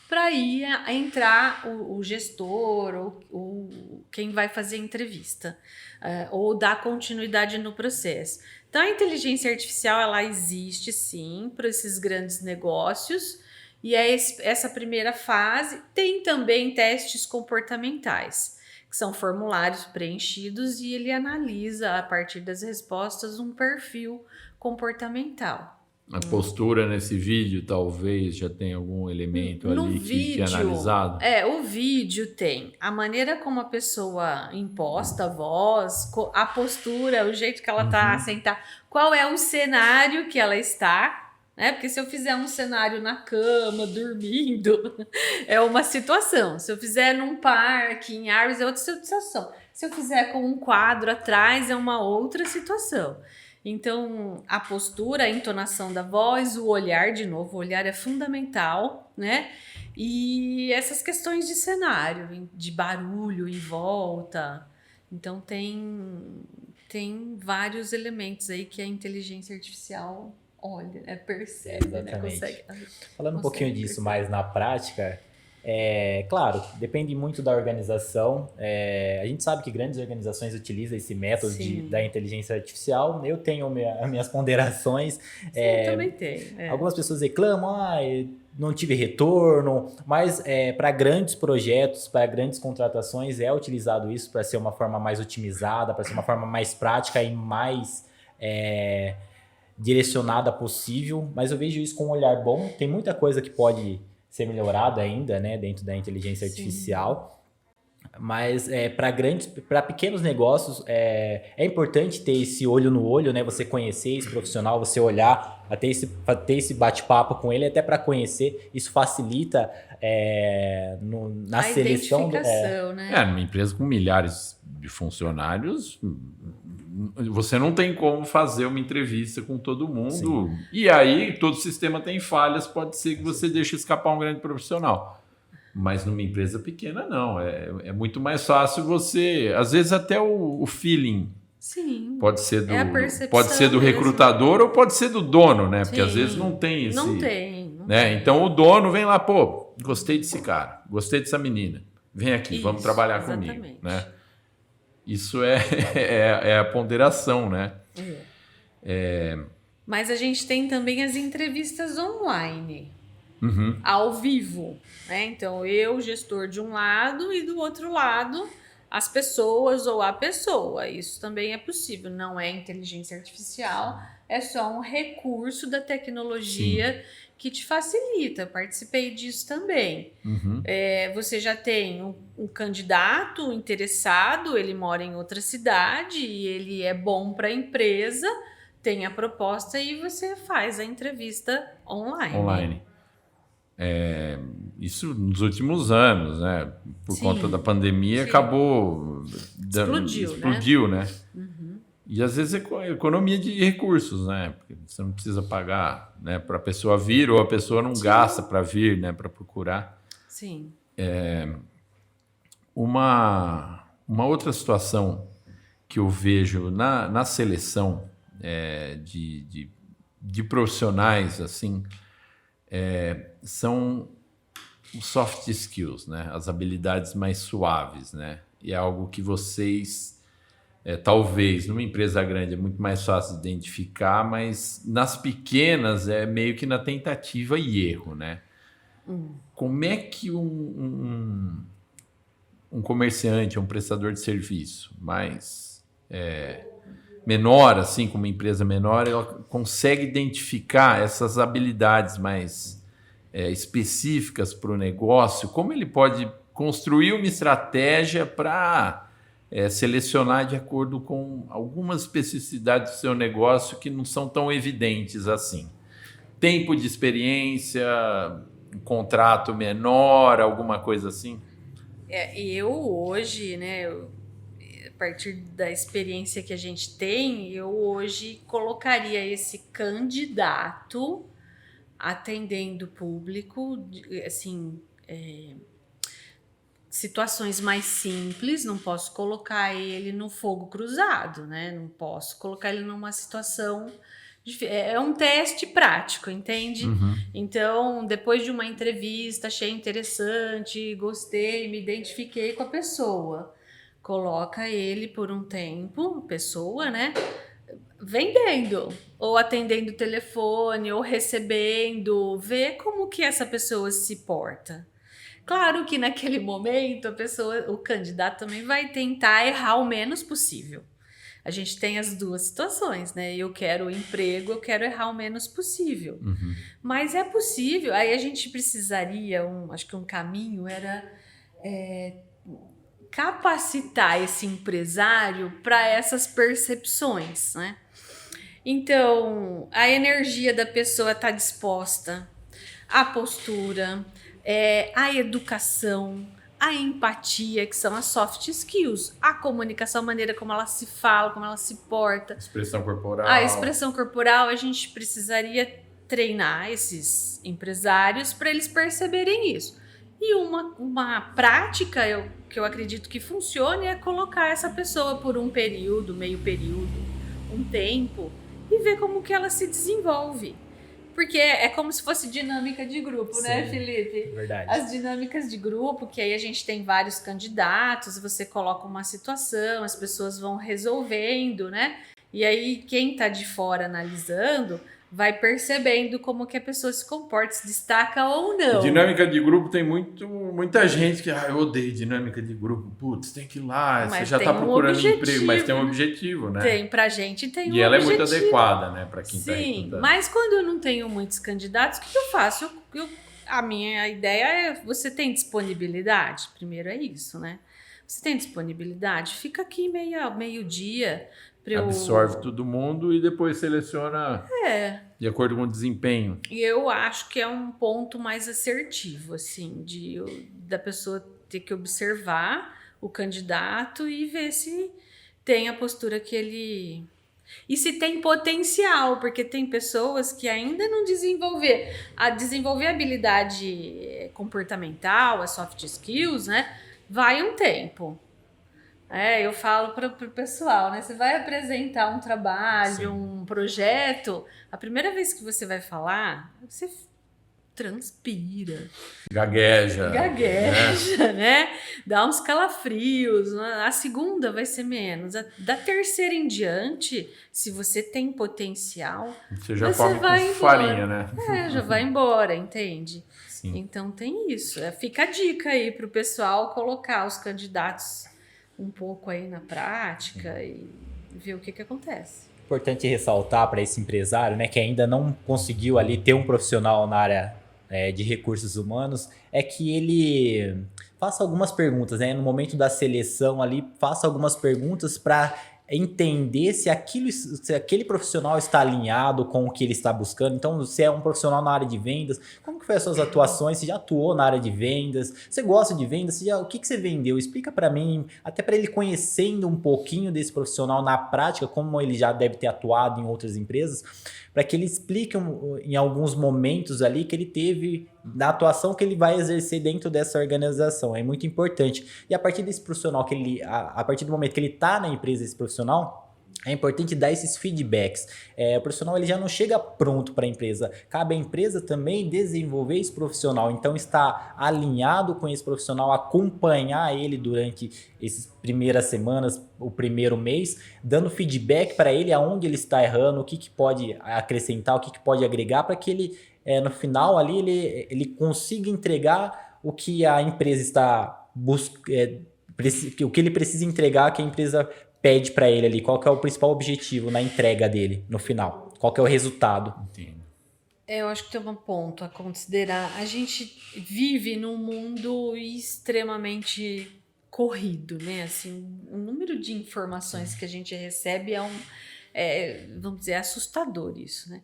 para entrar o gestor ou quem vai fazer a entrevista, ou dar continuidade no processo. Então, a inteligência artificial, ela existe sim para esses grandes negócios, e essa primeira fase tem também testes comportamentais, que são formulários preenchidos e ele analisa, a partir das respostas, um perfil comportamental. A postura nesse vídeo talvez já tenha algum elemento ali que é analisado? O vídeo tem a maneira como a pessoa imposta a voz, a postura, o jeito que ela está sentada, qual é o cenário que ela está, né? Porque se eu fizer um cenário na cama, dormindo, é uma situação. Se eu fizer num parque, em árvores, é outra situação. Se eu fizer com um quadro atrás, é uma outra situação. Então, a postura, a entonação da voz, o olhar, de novo, o olhar é fundamental, né? E essas questões de cenário, de barulho em volta. Então, tem vários elementos aí que a inteligência artificial olha, percebe, né? Consegue. Falando um pouquinho disso mais na prática, claro, depende muito da organização. A gente sabe que grandes organizações utilizam esse método da inteligência artificial. Eu tenho minhas ponderações. Eu também tenho. Algumas pessoas reclamam, não tive retorno, mas para grandes projetos, para grandes contratações, é utilizado isso para ser uma forma mais otimizada, para ser uma forma mais prática e mais direcionada possível. Mas eu vejo isso com um olhar bom. Tem muita coisa que pode ser melhorado ainda, né, dentro da inteligência artificial. Mas para pequenos negócios é importante ter esse olho no olho, né? Você conhecer esse profissional, você olhar, ter esse bate-papo com ele, até para conhecer. Isso facilita na seleção. Né? Numa empresa com milhares de funcionários, você não tem como fazer uma entrevista com todo mundo. Sim. E aí, todo sistema tem falhas, pode ser que você deixe escapar um grande profissional. Mas numa empresa pequena, não. É muito mais fácil você... Às vezes até o feeling. Sim. Pode ser do recrutador ou pode ser do dono, né? Porque às vezes não tem esse... Não tem. Então o dono vem lá, gostei desse cara, gostei dessa menina. Vem aqui, vamos trabalhar comigo, né? Isso é a ponderação, né? Mas a gente tem também as entrevistas online, ao vivo, né? Então, eu, gestor de um lado, e do outro lado, as pessoas ou a pessoa. Isso também é possível. Não é inteligência artificial, é só um recurso da tecnologia que te facilita. Eu participei disso também. Você já tem um candidato interessado, ele mora em outra cidade e ele é bom para a empresa, tem a proposta e você faz a entrevista online. Isso nos últimos anos, né? Por conta da pandemia, acabou... Explodiu, né? E às vezes é economia de recursos, né? Porque você não precisa pagar, né, para a pessoa vir, ou a pessoa não gasta para vir, né, para procurar. Sim. Uma outra situação que eu vejo na seleção de profissionais, assim, são os soft skills, né? As habilidades mais suaves, né? E é algo que vocês... talvez numa empresa grande é muito mais fácil de identificar, mas nas pequenas é meio que na tentativa e erro, né? Como é que um um comerciante, um prestador de serviço, mas menor, assim, como uma empresa menor, ela consegue identificar essas habilidades mais específicas para o negócio, como ele pode construir uma estratégia para selecionar de acordo com algumas especificidades do seu negócio que não são tão evidentes assim. Tempo de experiência, um contrato menor, alguma coisa assim? Eu hoje, né, a partir da experiência que a gente tem, eu hoje colocaria esse candidato atendendo o público, assim, situações mais simples, não posso colocar ele no fogo cruzado, né? Não posso colocar ele numa situação é um teste prático, entende? Uhum. Então, depois de uma entrevista, achei interessante, gostei, me identifiquei com a pessoa. Coloca ele por um tempo, pessoa, né? Vendendo, ou atendendo o telefone, ou recebendo, vê como que essa pessoa se porta. Claro que naquele momento o candidato também vai tentar errar o menos possível. A gente tem as duas situações, né? Eu quero o emprego, eu quero errar o menos possível. Uhum. Mas é possível. Aí a gente precisaria, acho que um caminho era capacitar esse empresário para essas percepções, né? Então, a energia da pessoa está disposta, a postura, a educação, a empatia, que são as soft skills, a comunicação, a maneira como ela se fala, como ela se porta. Expressão corporal. A expressão corporal, a gente precisaria treinar esses empresários para eles perceberem isso. E uma prática que eu acredito que funcione é colocar essa pessoa por um período, meio período, um tempo, e ver como que ela se desenvolve. Porque é como se fosse dinâmica de grupo, né, Felipe? Verdade. As dinâmicas de grupo, que aí a gente tem vários candidatos, você coloca uma situação, as pessoas vão resolvendo, né? E aí quem tá de fora analisando vai percebendo como que a pessoa se comporta, se destaca ou não. Dinâmica de grupo tem muita gente que eu odeio dinâmica de grupo. Putz, tem que ir lá, Mas você já está procurando emprego, mas tem um né? objetivo, né? Tem, pra gente tem um objetivo. E ela é muito adequada, né, para quem está Sim, mas quando eu não tenho muitos candidatos, o que eu faço? A minha ideia é, você tem disponibilidade? Primeiro é isso, né? Você tem disponibilidade? Fica aqui meio-dia. Absorve todo mundo e depois seleciona de acordo com o desempenho. E eu acho que é um ponto mais assertivo, assim, da pessoa ter que observar o candidato e ver se tem a postura que ele... E se tem potencial, porque tem pessoas que ainda não desenvolver a habilidade comportamental, as soft skills, né? Vai um tempo. Eu falo para o pessoal, né? Você vai apresentar um trabalho, sim, um projeto, a primeira vez que você vai falar, você transpira. Gagueja, né? Dá uns calafrios. A segunda vai ser menos. Da terceira em diante, se você tem potencial, você já come vai com embora. Farinha, né? Já vai embora, entende? Sim. Então tem isso. Fica a dica aí para o pessoal colocar os candidatos um pouco aí na prática e ver o que acontece. Importante ressaltar para esse empresário, né, que ainda não conseguiu ali ter um profissional na área de recursos humanos, é que ele faça algumas perguntas, né, no momento da seleção ali, faça algumas perguntas para entender se aquele profissional está alinhado com o que ele está buscando. Então, se é um profissional na área de vendas, como que foi as suas atuações? Você já atuou na área de vendas? Você gosta de vendas? O que você vendeu? Explica para mim, até para ele conhecendo um pouquinho desse profissional na prática, como ele já deve ter atuado em outras empresas, para que ele explique em alguns momentos ali que ele teve da atuação que ele vai exercer dentro dessa organização. É muito importante. E a partir desse profissional, a partir do momento que ele está na empresa, esse profissional, é importante dar esses feedbacks. O profissional ele já não chega pronto para a empresa. Cabe à empresa também desenvolver esse profissional. Então, estar alinhado com esse profissional, acompanhar ele durante essas primeiras semanas, o primeiro mês, dando feedback para ele aonde ele está errando, o que pode acrescentar, o que pode agregar, para que ele, no final, ali, ele consiga entregar o que a empresa está o que ele precisa entregar, que a empresa pede para ele ali, qual que é o principal objetivo na entrega dele no final, qual que é o resultado. Entendo. Eu acho que tem um ponto a considerar. A gente vive num mundo extremamente corrido, né? Assim, o número de informações que a gente recebe vamos dizer, assustador isso, né?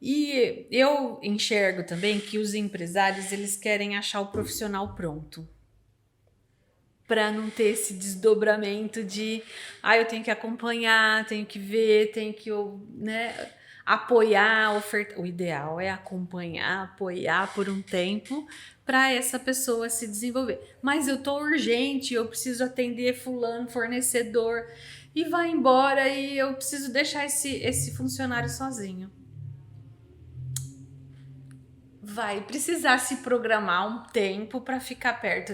E eu enxergo também que os empresários, eles querem achar o profissional pronto, para não ter esse desdobramento de eu tenho que acompanhar, tenho que ver, tenho que, né, apoiar, ofertar. O ideal é acompanhar, apoiar por um tempo para essa pessoa se desenvolver. Mas eu tô urgente, eu preciso atender fulano, fornecedor, e vai embora e eu preciso deixar esse funcionário sozinho. Vai precisar se programar um tempo para ficar perto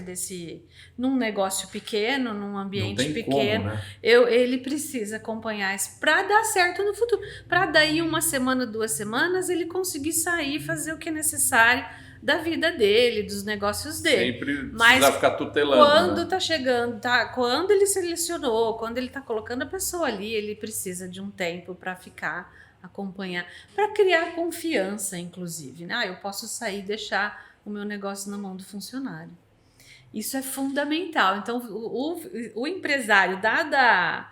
num negócio pequeno, num ambiente pequeno. Como, né? Ele precisa acompanhar isso para dar certo no futuro. Para daí 1 semana, 2 semanas, ele conseguir sair e fazer o que é necessário da vida dele, dos negócios dele. Sempre Mas precisa ficar tutelando. quando né? tá chegando, quando ele selecionou, quando ele tá colocando a pessoa ali, ele precisa de um tempo para ficar, acompanhar, para criar confiança, inclusive, né? Eu posso sair e deixar o meu negócio na mão do funcionário. Isso é fundamental. Então, o empresário, dada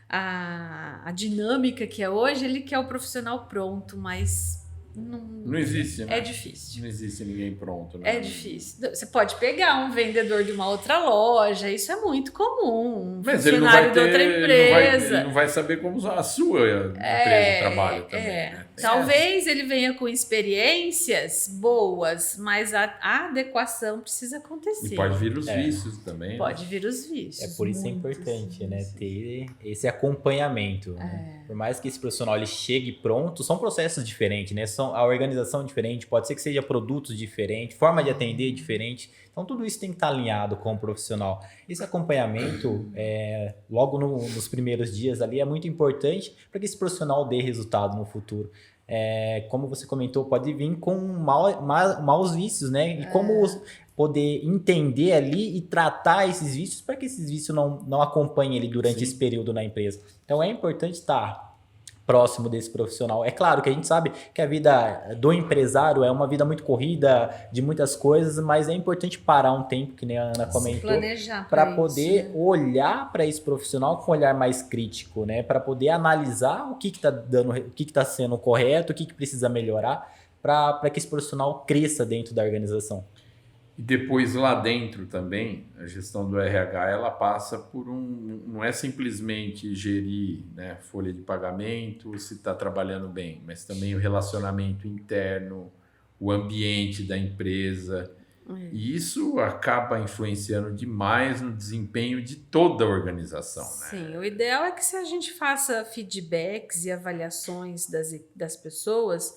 a dinâmica que é hoje, ele quer o profissional pronto, mas Não existe, né? é difícil. Não existe ninguém pronto, né? É difícil. Você pode pegar um vendedor de uma outra loja, isso é muito comum. Um Mas ele não vai funcionário de outra empresa. ele não vai saber como a sua empresa trabalha também. Né? Talvez ele venha com experiências boas, mas a adequação precisa acontecer. E pode vir os vícios também. Pode vir os vícios. É por isso muitos importante, né? vícios. Ter esse acompanhamento. Né? Por mais que esse profissional ele chegue pronto, são processos diferentes, né? A organização é diferente, pode ser que seja produtos diferentes, forma de atender diferente. Então, tudo isso tem que estar alinhado com o profissional. Esse acompanhamento, logo nos primeiros dias ali, é muito importante para que esse profissional dê resultado no futuro. Como você comentou, pode vir com maus vícios, né? E como poder entender ali e tratar esses vícios para que esses vícios não acompanhem ele durante esse período na empresa. Então, é importante estar próximo desse profissional. É claro que a gente sabe que a vida do empresário é uma vida muito corrida, de muitas coisas, mas é importante parar um tempo, que nem a Ana comentou, para poder olhar para esse profissional com um olhar mais crítico, né? Para poder analisar o que está dando, o que está sendo correto, o que precisa melhorar, para que esse profissional cresça dentro da organização. E depois lá dentro também, a gestão do RH, ela passa por não é simplesmente gerir, né, folha de pagamento, se está trabalhando bem, mas também o relacionamento interno, o ambiente da empresa. E isso acaba influenciando demais no desempenho de toda a organização. Né? Sim, o ideal é que se a gente faça feedbacks e avaliações das pessoas,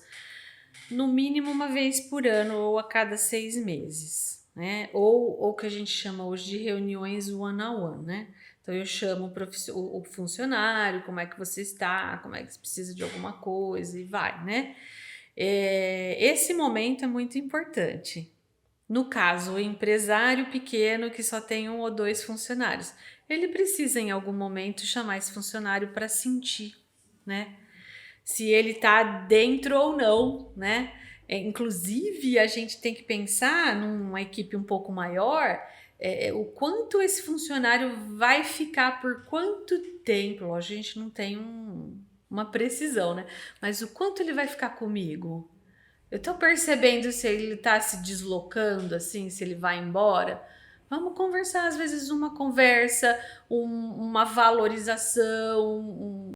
no mínimo 1 vez por ano ou a cada 6 meses, né? Ou que a gente chama hoje de reuniões one-on-one, né? Então eu chamo o funcionário, como é que você está, como é que você precisa de alguma coisa e vai, né? Esse momento é muito importante. No caso, o empresário pequeno que só tem 1 ou 2 funcionários, ele precisa em algum momento chamar esse funcionário para sentir, né? Se ele está dentro ou não, né? Inclusive, a gente tem que pensar numa equipe um pouco maior, o quanto esse funcionário vai ficar por quanto tempo. Lógico, a gente não tem uma precisão, né? Mas o quanto ele vai ficar comigo? Eu estou percebendo se ele está se deslocando, assim, se ele vai embora. Vamos conversar, às vezes uma conversa, uma valorização,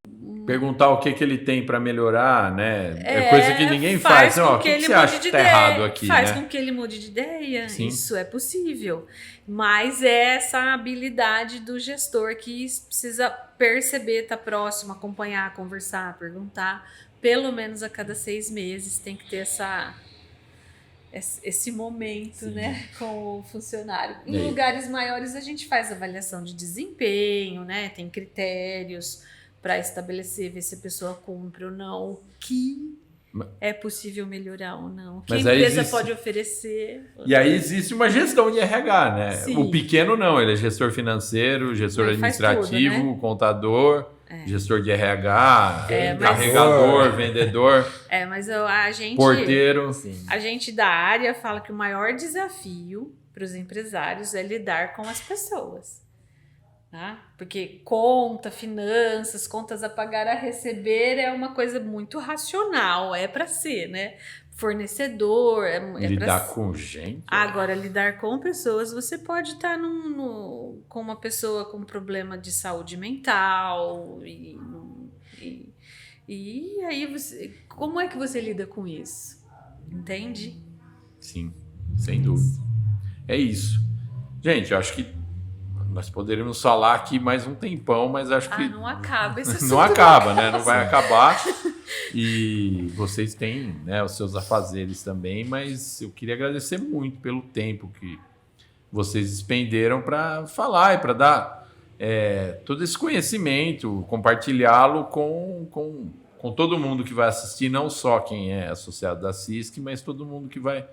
perguntar o que ele tem para melhorar, né? É coisa que ninguém faz. O que você acha que está errado aqui? Faz né? com que ele mude de ideia. Sim. Isso é possível. Mas é essa habilidade do gestor que precisa perceber, estar próximo, acompanhar, conversar, perguntar. Pelo menos a cada 6 meses tem que ter esse momento, né, com o funcionário. Em lugares maiores a gente faz avaliação de desempenho, né? Tem critérios para estabelecer, ver se a pessoa cumpre ou não, que é possível melhorar ou não. O que a Mas aí empresa existe- pode oferecer. E aí existe uma gestão de RH, né? Sim. O pequeno não, ele é gestor financeiro, gestor Ele faz administrativo, tudo, né? contador, gestor de RH, É, mas- carregador, vendedor, Mas a gente... porteiro. Sim. A gente da área fala que o maior desafio para os empresários é lidar com as pessoas. Tá? Porque conta, finanças, contas a pagar, a receber é uma coisa muito racional, é para ser, né? Fornecedor, é para Lidar com gente. Agora, lidar com pessoas, você pode estar com uma pessoa com problema de saúde mental e aí você, como é que você lida com isso? Entende? Sim, sem dúvida. É isso. Gente, eu acho que nós poderíamos falar aqui mais um tempão, mas acho que Não acaba esse assunto. não acaba, né? Não vai acabar. E vocês têm, né, os seus afazeres também, mas eu queria agradecer muito pelo tempo que vocês expenderam para falar e para dar todo esse conhecimento, compartilhá-lo com todo mundo que vai assistir, não só quem é associado da CISC, mas todo mundo que vai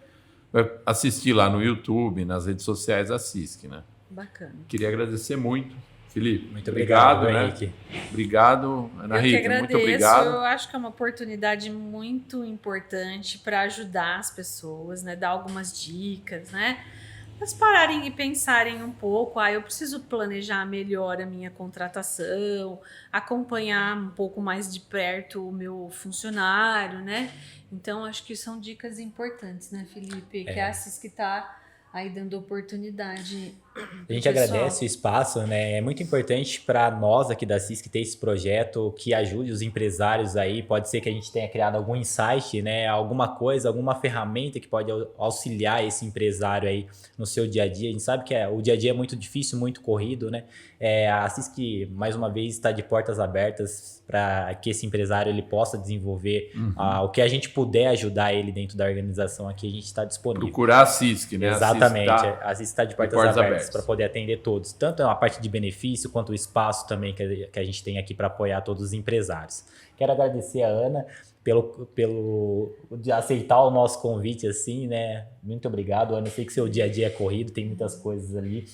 assistir lá no YouTube, nas redes sociais da CISC, né? Bacana. Queria agradecer muito, Felipe. Muito obrigado, né? Henrique. Obrigado, Ana Eu que Rita. agradeço. Muito obrigado. Eu acho que é uma oportunidade muito importante para ajudar as pessoas, né? Dar algumas dicas, né? Elas pararem e pensarem um pouco. Eu preciso planejar melhor a minha contratação, acompanhar um pouco mais de perto o meu funcionário, né? Então, acho que são dicas importantes, né, Felipe? Que a CISC está aí dando oportunidade. A gente agradece o espaço, né? É muito importante para nós aqui da CISC ter esse projeto que ajude os empresários aí. Pode ser que a gente tenha criado algum insight, né? Alguma coisa, alguma ferramenta que pode auxiliar esse empresário aí no seu dia a dia. A gente sabe que o dia a dia é muito difícil, muito corrido, né? A CISC, mais uma vez, está de portas abertas para que esse empresário ele possa desenvolver o que a gente puder ajudar ele dentro da organização aqui, a gente está disponível. Procurar a CISC, né? Exatamente, a CISC está de portas abertas para poder atender todos, tanto a parte de benefício quanto o espaço também que a gente tem aqui para apoiar todos os empresários. Quero agradecer a Ana de aceitar o nosso convite assim, né? Muito obrigado, Ana. Eu sei que seu dia a dia é corrido, tem muitas coisas ali,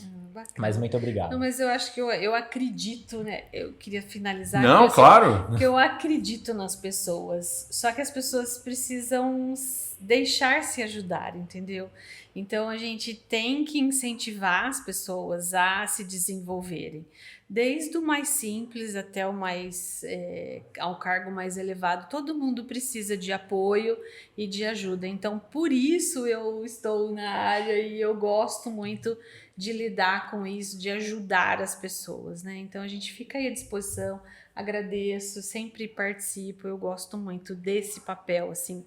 mas muito obrigado. Não, mas eu acho que eu acredito, né? Eu queria finalizar. Não, claro. Porque eu acredito nas pessoas. Só que as pessoas precisam deixar se ajudar, entendeu? Então a gente tem que incentivar as pessoas a se desenvolverem. Desde o mais simples até ao cargo mais elevado, todo mundo precisa de apoio e de ajuda. Então, por isso eu estou na área e eu gosto muito de lidar com isso, de ajudar as pessoas, né? Então, a gente fica aí à disposição, agradeço, sempre participo, eu gosto muito desse papel, assim.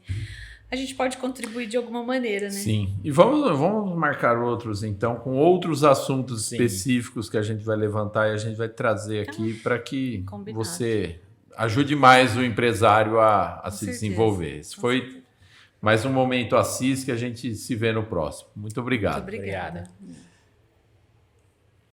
A gente pode contribuir de alguma maneira, né? Sim. E vamos marcar outros, então, com outros assuntos Sim. específicos que a gente vai levantar e a gente vai trazer aqui para que Combinado. você ajude mais o empresário a se certeza, desenvolver. Esse foi mais um momento assis que a gente se vê no próximo. Muito obrigado. Muito obrigada. Obrigada.